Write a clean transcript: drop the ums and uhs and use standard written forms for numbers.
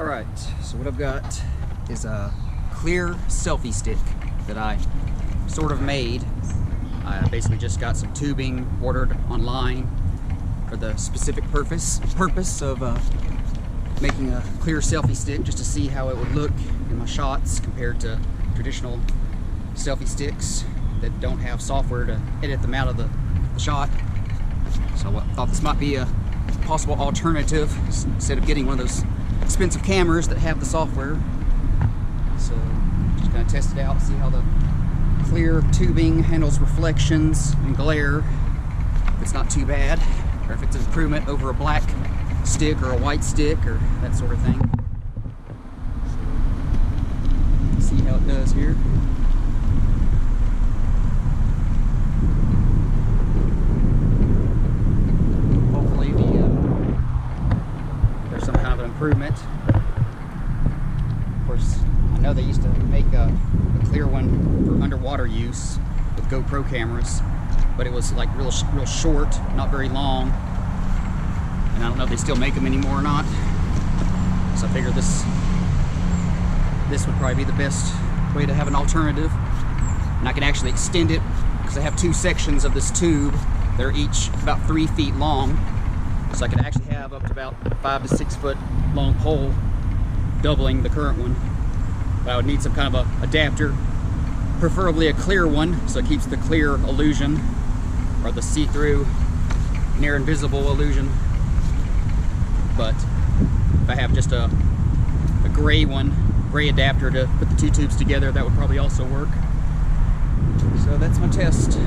Alright, so what I've got is a clear selfie stick that I sort of made. I basically just got some tubing ordered online for the specific purpose of making a clear selfie stick, just to see how it would look in my shots compared to traditional selfie sticks that don't have software to edit them out of the shot. So I thought this might be a possible alternative instead of getting one of those expensive cameras that have the software. So just kind of test it out, see how the clear tubing handles reflections and glare, if it's not too bad, or if it's an improvement over a black stick or a white stick or that sort of thing. So, see how it does here. Hopefully there's some kind of an improvement. Of course, I know they used to make a clear one for underwater use with GoPro cameras, but it was like real short, not very long, and I don't know if they still make them anymore or not. So I figured this would probably be the best way to have an alternative, and I can actually extend it because I have two sections of this tube. They're each about 3 feet long, so I could actually have up to about 5 to 6 foot long pole, doubling the current one. But I would need some kind of a adapter, preferably a clear one, so it keeps the clear illusion, or the see-through, near invisible illusion. But if I have just a gray adapter to put the two tubes together, that would probably also work. So that's my test.